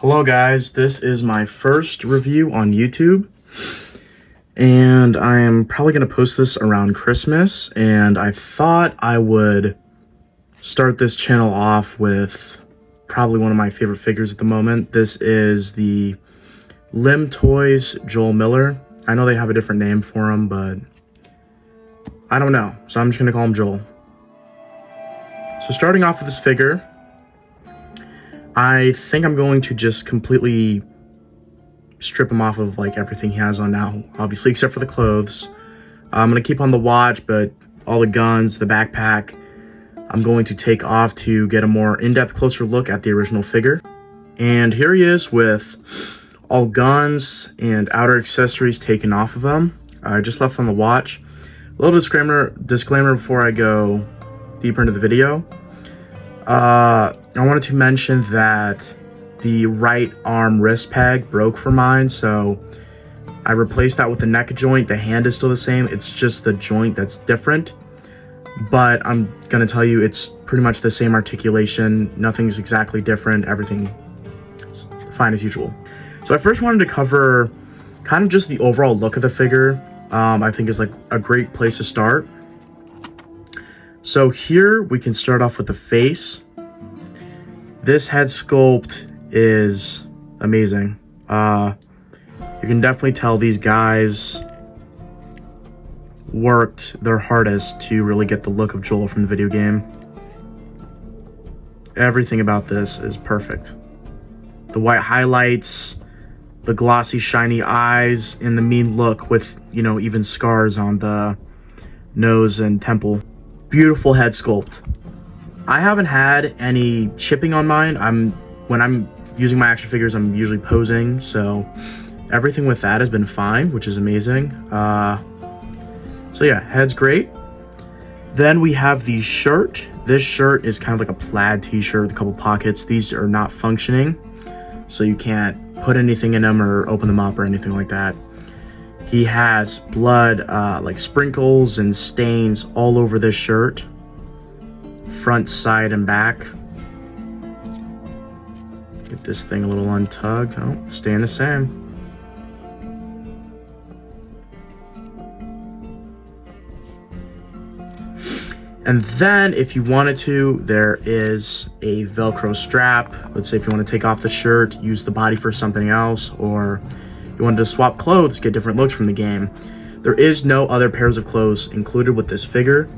Hello guys, this is my first review on YouTube, and I am probably going to post this around Christmas, and I thought I would start this channel off with probably one of my favorite figures at the moment. This is the Limtoys Joel Miller. I know they have a different name for him, but I don't know, so I'm just going to call him Joel. So starting off with this figure, I think I'm going to just completely strip him off of like everything he has on now, obviously, except for the clothes. I'm going to keep on the watch, but all the guns, the backpack, I'm going to take off to get a more in-depth, closer look at the original figure. And here he is with all guns and outer accessories taken off of him. I just left on the watch. A little disclaimer before I go deeper into the video. I wanted to mention that the right arm wrist peg broke for mine, so I replaced that with the neck joint. The hand is still the same, it's just the joint that's different. But I'm gonna tell you, it's pretty much the same articulation. Nothing's exactly different, everything's fine as usual. So I first wanted to cover kind of just the overall look of the figure. I think is like a great place to start. So here we can start off with the face. This head sculpt is amazing. You can definitely tell these guys worked their hardest to really get the look of Joel from the video game. Everything about this is perfect. The white highlights, the glossy, shiny eyes, and the mean look with, you know, even scars on the nose and temple. Beautiful head sculpt. I haven't had any chipping on mine. When I'm using my action figures, I'm usually posing, so everything with that has been fine, which is amazing. So yeah, head's great. Then we have the shirt. This shirt is kind of like a plaid t-shirt with a couple pockets. These are not functioning, so you can't put anything in them or open them up or anything like that. He has blood, like sprinkles and stains all over this shirt. Front, side, and back. Get this thing a little untugged. Oh, it's staying the same. And then, if you wanted to, there is a Velcro strap. Let's say if you want to take off the shirt, use the body for something else, or you wanted to swap clothes, get different looks from the game. There is no other pairs of clothes included with this figure,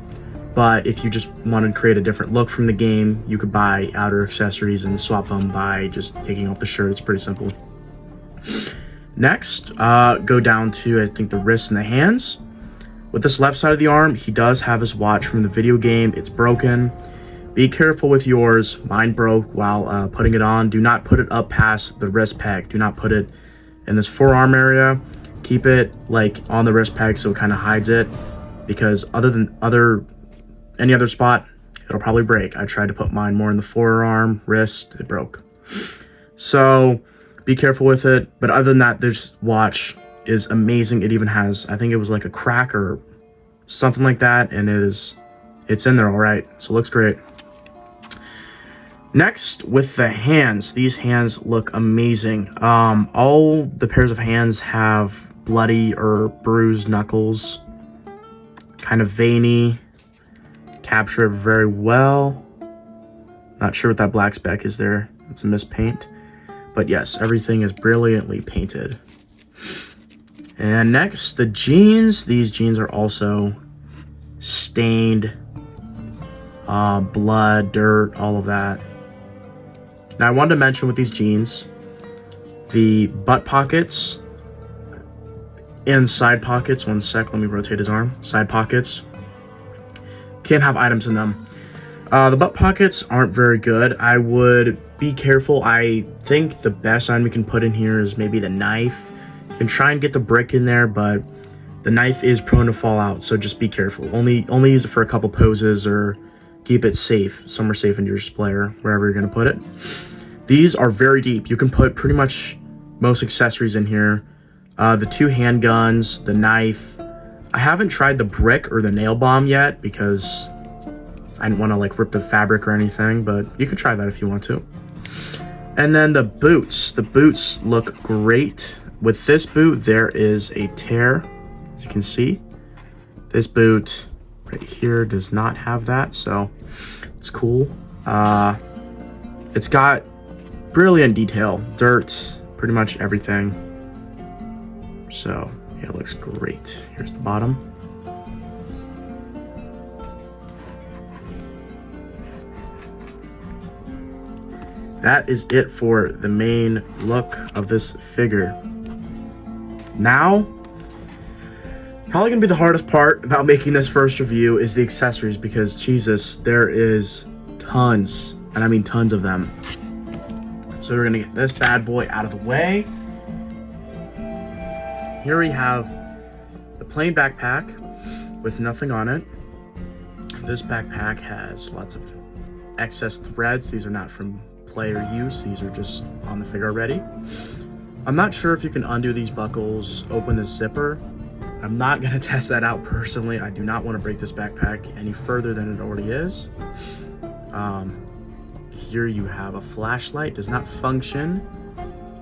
but if you just wanted to create a different look from the game, you could buy outer accessories and swap them by just taking off the shirt. It's pretty simple. Next, go down to, I think, the wrists and the hands. With this left side of the arm, he does have his watch from the video game. It's broken. Be careful with yours. Mine broke while putting it on. Do not put it up past the wrist peg. Do not put it in this forearm area. Keep it like on the wrist peg so it kind of hides it, because other than any other spot, it'll probably break. I tried to put mine more in the forearm, wrist, it broke. So be careful with it. But other than that, this watch is amazing. It even has, I think it was like a crack or something like that, and it's in there all right. So it looks great. Next, with the hands. These hands look amazing. All the pairs of hands have bloody or bruised knuckles. Kind of veiny. Capture it very well. Not sure what that black speck is there. It's a mispaint. But yes, everything is brilliantly painted. And next, the jeans. These jeans are also stained. Blood, dirt, all of that. Now I wanted to mention with these jeans, the butt pockets and side pockets. One sec, let me rotate his arm. Side pockets can't have items in them. The butt pockets aren't very good. I would be careful. I think the best item you can put in here is maybe the knife. You can try and get the brick in there, but the knife is prone to fall out, so just be careful. Only use it for a couple poses, or keep it safe, somewhere safe in your display or wherever you're gonna put it. These are very deep. You can put pretty much most accessories in here. The two handguns, the knife. I haven't tried the brick or the nail bomb yet because I didn't want to like rip the fabric or anything, but you could try that if you want to. And then the boots. The boots look great. With this boot, there is a tear, as you can see. This boot right here does not have that, so it's cool. It's got brilliant detail, dirt, pretty much everything. So yeah, it looks great. Here's the bottom. That is it for the main look of this figure. Now, probably gonna be the hardest part about making this first review is the accessories, because Jesus, there is tons, and I mean tons of them. So we're gonna get this bad boy out of the way. Here we have the plain backpack with nothing on it. This backpack has lots of excess threads. These are not from player use, these are just on the figure already. I'm not sure if you can undo these buckles, open this zipper. I'm not gonna test that out personally. I do not want to break this backpack any further than it already is. Here you have a flashlight, does not function.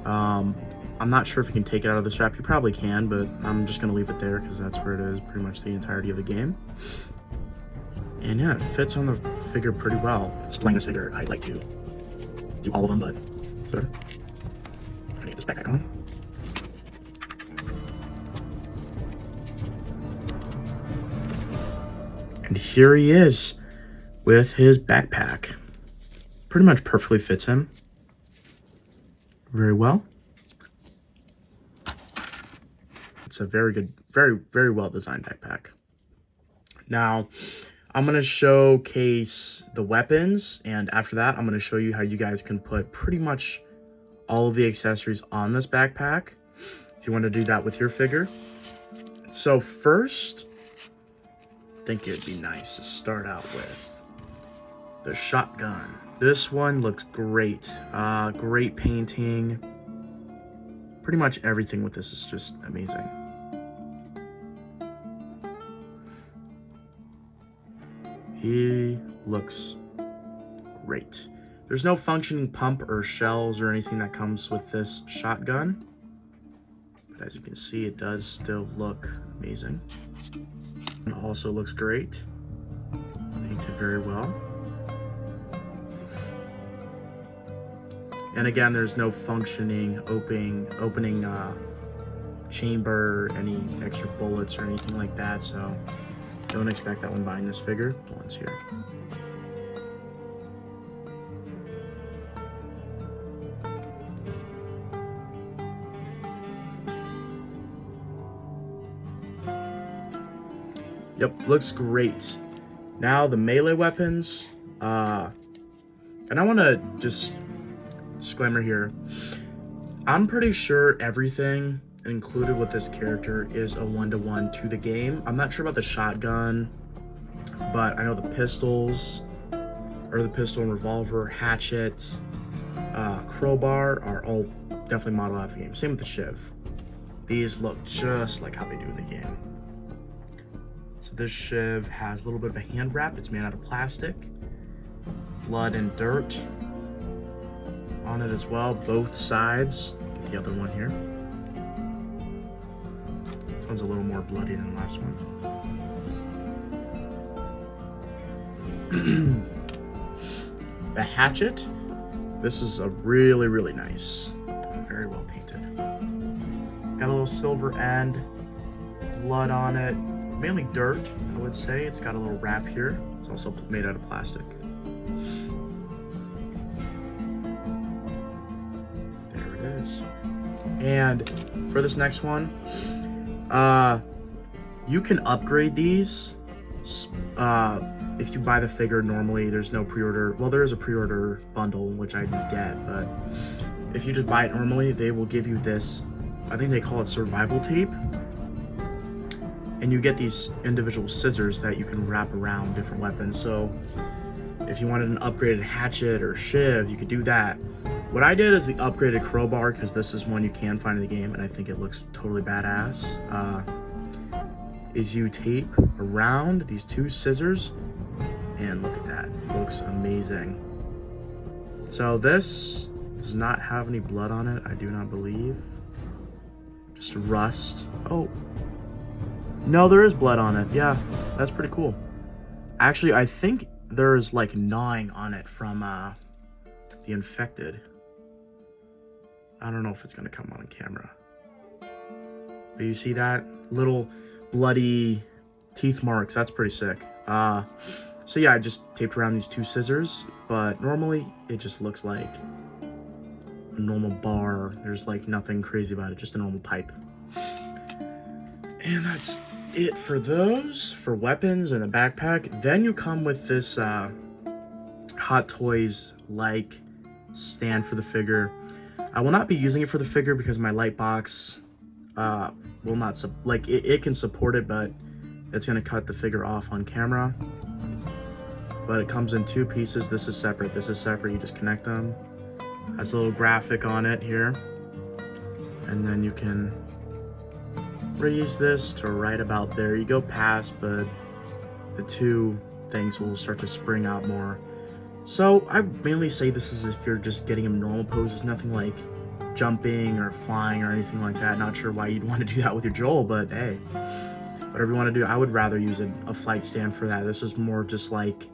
I'm not sure if you can take it out of the strap. You probably can, but I'm just gonna leave it there because that's where it is pretty much the entirety of the game. And yeah, it fits on the figure pretty well. Displaying this figure, I'd like to do all of them, but whatever. I'm gonna get this backpack on. And here he is with his backpack. Pretty much perfectly fits him very well. It's a very good, very well designed backpack. Now, I'm going to showcase the weapons, and after that, I'm going to show you how you guys can put pretty much all of the accessories on this backpack, if you want to do that with your figure. So first, I think it'd be nice to start out with the shotgun. This one looks great. Great painting. Pretty much everything with this is just amazing. He looks great. There's no functioning pump or shells or anything that comes with this shotgun, but as you can see, it does still look amazing. It also looks great. Painted very well. And again, there's no functioning opening chamber, any extra bullets or anything like that, so don't expect that when buying this figure. The one's here. Yep, looks great. Now the melee weapons, and I want to just disclaimer here. I'm pretty sure everything included with this character is a 1-to-1 to the game. I'm not sure about the shotgun, but I know the pistols, or the pistol and revolver, hatchet, crowbar are all definitely modeled after the game. Same with the shiv. These look just like how they do in the game. So this shiv has a little bit of a hand wrap. It's made out of plastic. Blood and dirt on it as well, both sides. Get the other one here. This one's a little more bloody than the last one. The hatchet. This is a really nice. Very well painted. Got a little silver end, blood on it. Mainly dirt, I would say. It's got a little wrap here. It's also made out of plastic. There it is. And for this next one, you can upgrade these. If you buy the figure normally, there's no pre-order. Well, there is a pre-order bundle, which I didn't get, but if you just buy it normally, they will give you this, I think they call it survival tape. And you get these individual scissors that you can wrap around different weapons. So if you wanted an upgraded hatchet or shiv, you could do that. What I did is the upgraded crowbar, because this is one you can find in the game, and I think it looks totally badass. Is you tape around these two scissors, and look at that, it looks amazing. So this Does not have any blood on it, I do not believe. Just rust. Oh. No, there is blood on it. Yeah, that's pretty cool. Actually, I think there's like gnawing on it from the infected. I don't know if it's gonna come on camera. But you see that? Little bloody teeth marks. That's pretty sick. So yeah, I just taped around these 2 scissors, but normally it just looks like a normal bar. There's like nothing crazy about it, just a normal pipe. And that's it for those, for weapons and the backpack. Then you come with this Hot Toys like stand for the figure. I will not be using it for the figure because my light box will not, it can support it, but it's gonna cut the figure off on camera. But it comes in 2 pieces. This is separate, this is separate. You just connect them. Has a little graphic on it here. And then you can raise this to right about there. You go past, but the 2 things will start to spring out more. So I mainly say this is if you're just getting him normal poses, nothing like jumping or flying or anything like that. Not sure why you'd want to do that with your Joel, but hey, whatever you want to do. I would rather use a flight stand for that. This is more just like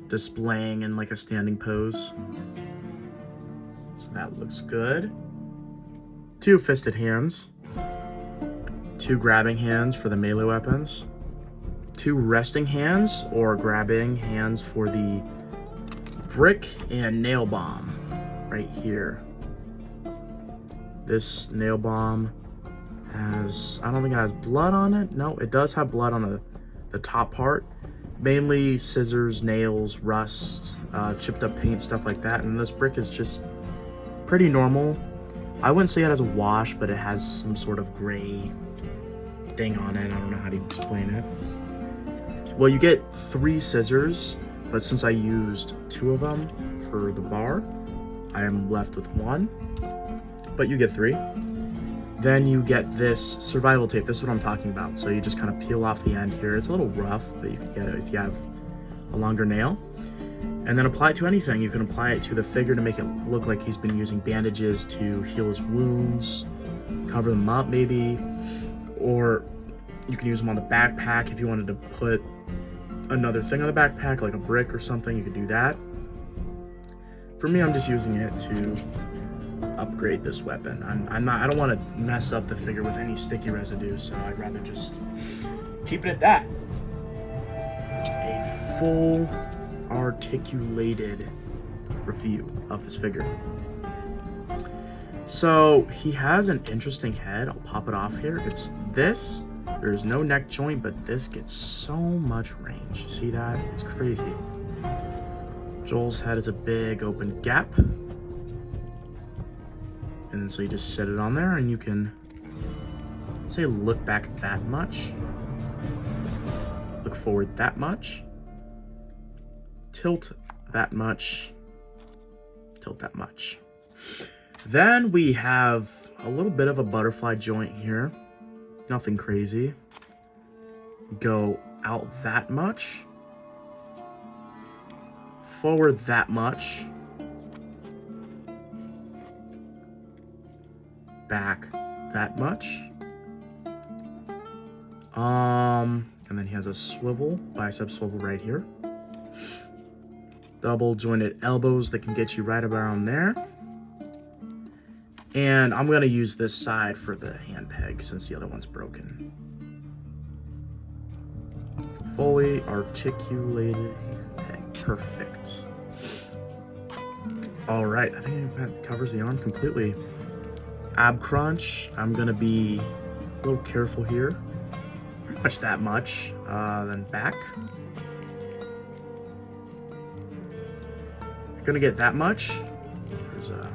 displaying in like a standing pose. So that looks good. 2 fisted hands. 2 grabbing hands for the melee weapons. 2 resting hands or grabbing hands for the brick and nail bomb right here. This nail bomb has, I don't think it has blood on it. No, it does have blood on the top part. Mainly scissors, nails, rust, chipped up paint, stuff like that. And this brick is just pretty normal. I wouldn't say it has a wash, but it has some sort of gray thing on it. I don't know how to explain it. Well, you get 3 scissors, but since I used 2 of them for the bar, I am left with 1, but you get 3. Then you get this survival tape. This is what I'm talking about. So you just kind of peel off the end here. It's a little rough, but you can get it if you have a longer nail. And then apply it to anything. You can apply it to the figure to make it look like he's been using bandages to heal his wounds, cover them up maybe, or you can use them on the backpack if you wanted to put another thing on the backpack, like a brick or something. You could do that. For me, I'm just using it to upgrade this weapon. I don't want to mess up the figure with any sticky residue, so I'd rather just keep it at that. A full articulated review of this figure. So he has an interesting head. I'll pop it off here. It's this. There's no neck joint, but this gets so much range. See that? It's crazy. Joel's head is a big open gap. And then so you just set it on there and you can, let's say, look back that much. Look forward that much. Tilt that much. Tilt that much. Then we have a little bit of a butterfly joint here. Nothing crazy. Go out that much. Forward that much. Back that much. And then he has a swivel, bicep swivel right here. Double jointed elbows that can get you right around there. And I'm gonna use this side for the hand peg since the other one's broken. Fully articulated hand peg, perfect. All right, I think that covers the arm completely. Ab crunch, I'm gonna be a little careful here. Pretty much that much, then back. You're gonna get that much. There's a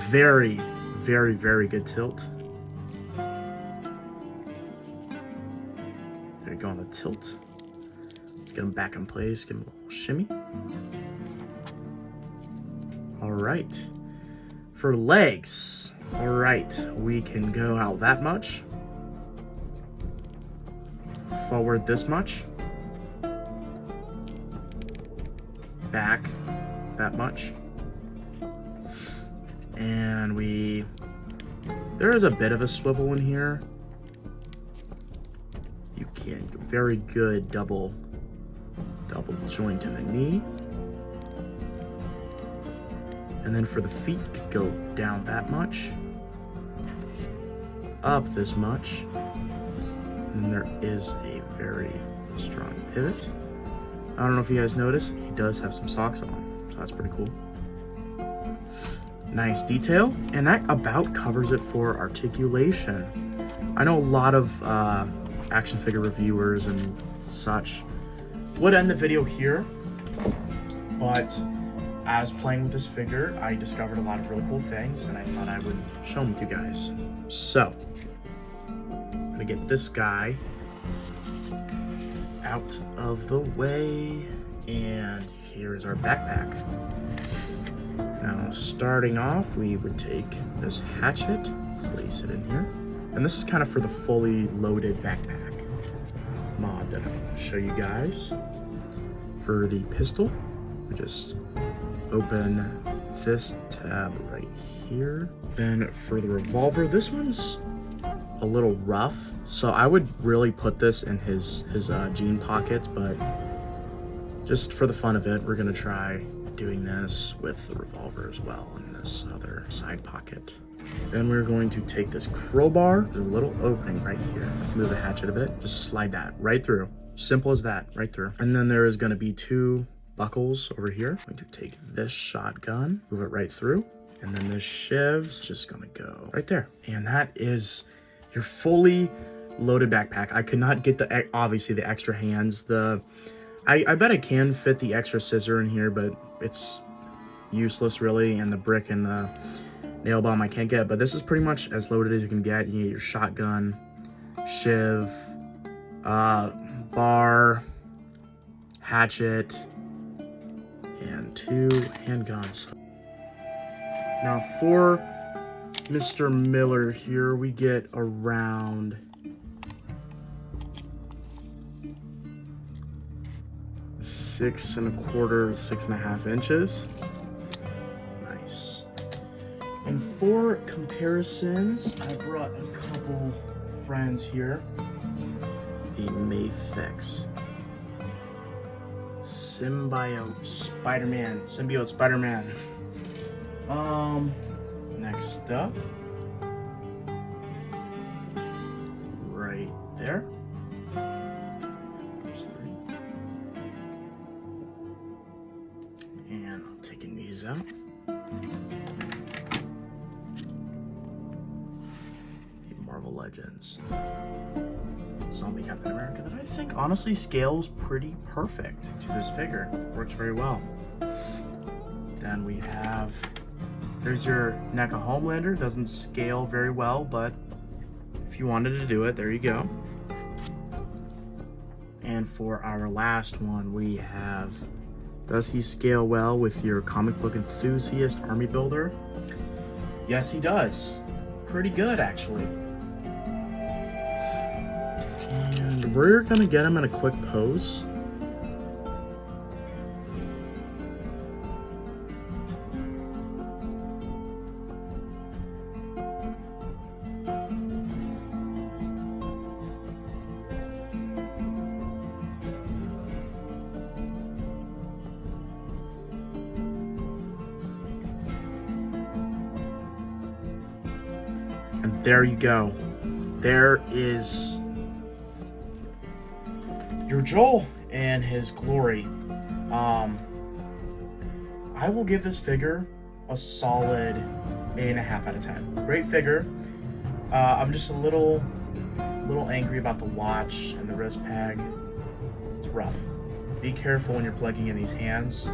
very, very, very good tilt. There you go on the tilt. Let's get him back in place, give him a little shimmy. All right. For legs, all right, we can go out that much. Forward this much. Back that much. And there is a bit of a swivel in here. You can very good double joint in the knee. And then for the feet, could go down that much, up this much, and then there is a very strong pivot. I don't know if you guys noticed, he does have some socks on, so that's pretty cool. Nice detail, and that about covers it for articulation. I know a lot of action figure reviewers and such would end the video here, but as playing with this figure, I discovered a lot of really cool things, and I thought I would show them with you guys. So, I'm gonna get this guy out of the way, and here is our backpack. Now, starting off, we would take this hatchet, place it in here, and this is kind of for the fully loaded backpack mod that I'm gonna show you guys. For the pistol, we just open this tab right here. Then for the revolver, this one's a little rough, so I would really put this in his jean pockets, but just for the fun of it, we're gonna try doing this with the revolver as well in this other side pocket. Then we're going to take this crowbar, there's a little opening right here. Move the hatchet a bit, just slide that right through. Simple as that, right through. And then there is gonna be two buckles over here. I'm going to take this shotgun, move it right through, and then this shiv's just gonna go right there. And that is your fully loaded backpack. I could not get obviously the extra hands. I bet I can fit the extra scissor in here, but it's useless really, and the brick and the nail bomb I can't get. But this is pretty much as loaded as you can get. You get your shotgun, shiv, bar, hatchet, and two handguns. Now for Mr. Miller here, we get around 6 1/4, 6.5 inches. Nice. And for comparisons, I brought a couple friends here. The Mafex Symbiote Spider-Man. Next up, right there. There's 3. And I'm taking these out. The Marvel Legends Zombie Captain America that I think honestly scales pretty perfect to this figure. Works very well. Then we have, there's your NECA Homelander. Doesn't scale very well, but if you wanted to do it, there you go. And for our last one, we have, does he scale well with your comic book enthusiast army builder? Yes, he does. Pretty good, actually. And we're gonna get him in a quick pose. And there you go. There is your Joel and his glory. I will give this figure a solid 8.5 out of 10. Great figure. I'm just a little angry about the watch and the wrist peg. It's rough. Be careful when you're plugging in these hands.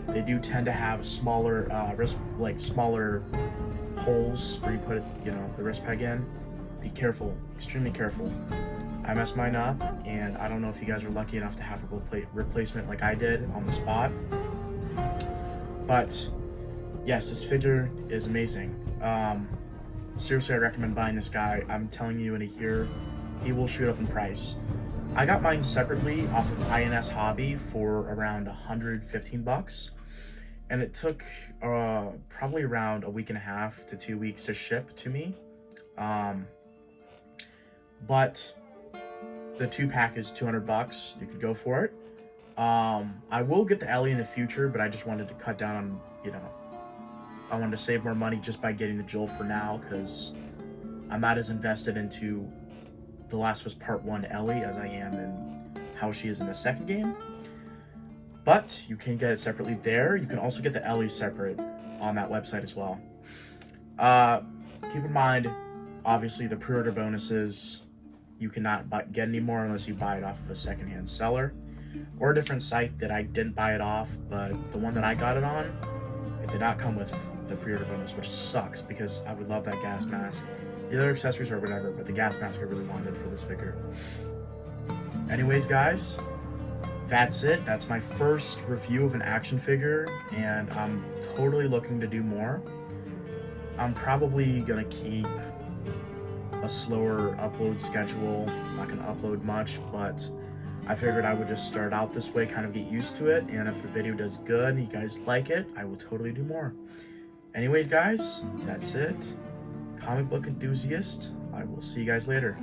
They do tend to have smaller smaller holes where you put it, the wrist peg in. Be careful, extremely careful. I messed mine up, and I don't know if you guys are lucky enough to have a replacement like I did on the spot. But yes, this figure is amazing. Seriously, I recommend buying this guy. I'm telling you, in a year, he will shoot up in price. I got mine separately off of INS Hobby for around 115 bucks. and it took probably around a week and a half to 2 weeks to ship to me. But the 2-pack is $200. You could go for it. I will get the Ellie in the future, but I just wanted to cut down on, I wanted to save more money just by getting the Joel for now, because I'm not as invested into The Last of Us Part 1 Ellie as I am in how she is in the second game. But you can get it separately there. You can also get the Ellie separate on that website as well. Keep in mind, obviously, the pre-order bonuses you cannot get anymore unless you buy it off of a secondhand seller or a different site that I didn't buy it off, but the one that I got it on, it did not come with the pre-order bonus, which sucks because I would love that gas mask. The other accessories or whatever, but the gas mask I really wanted for this figure. Anyways, guys, that's it. That's my first review of an action figure, and I'm totally looking to do more. I'm probably gonna keep a slower upload schedule. I'm not gonna upload much, but I figured I would just start out this way, kind of get used to it, and if the video does good and you guys like it, I will totally do more. Anyways, guys, that's it. Comic book enthusiast, I will see you guys later.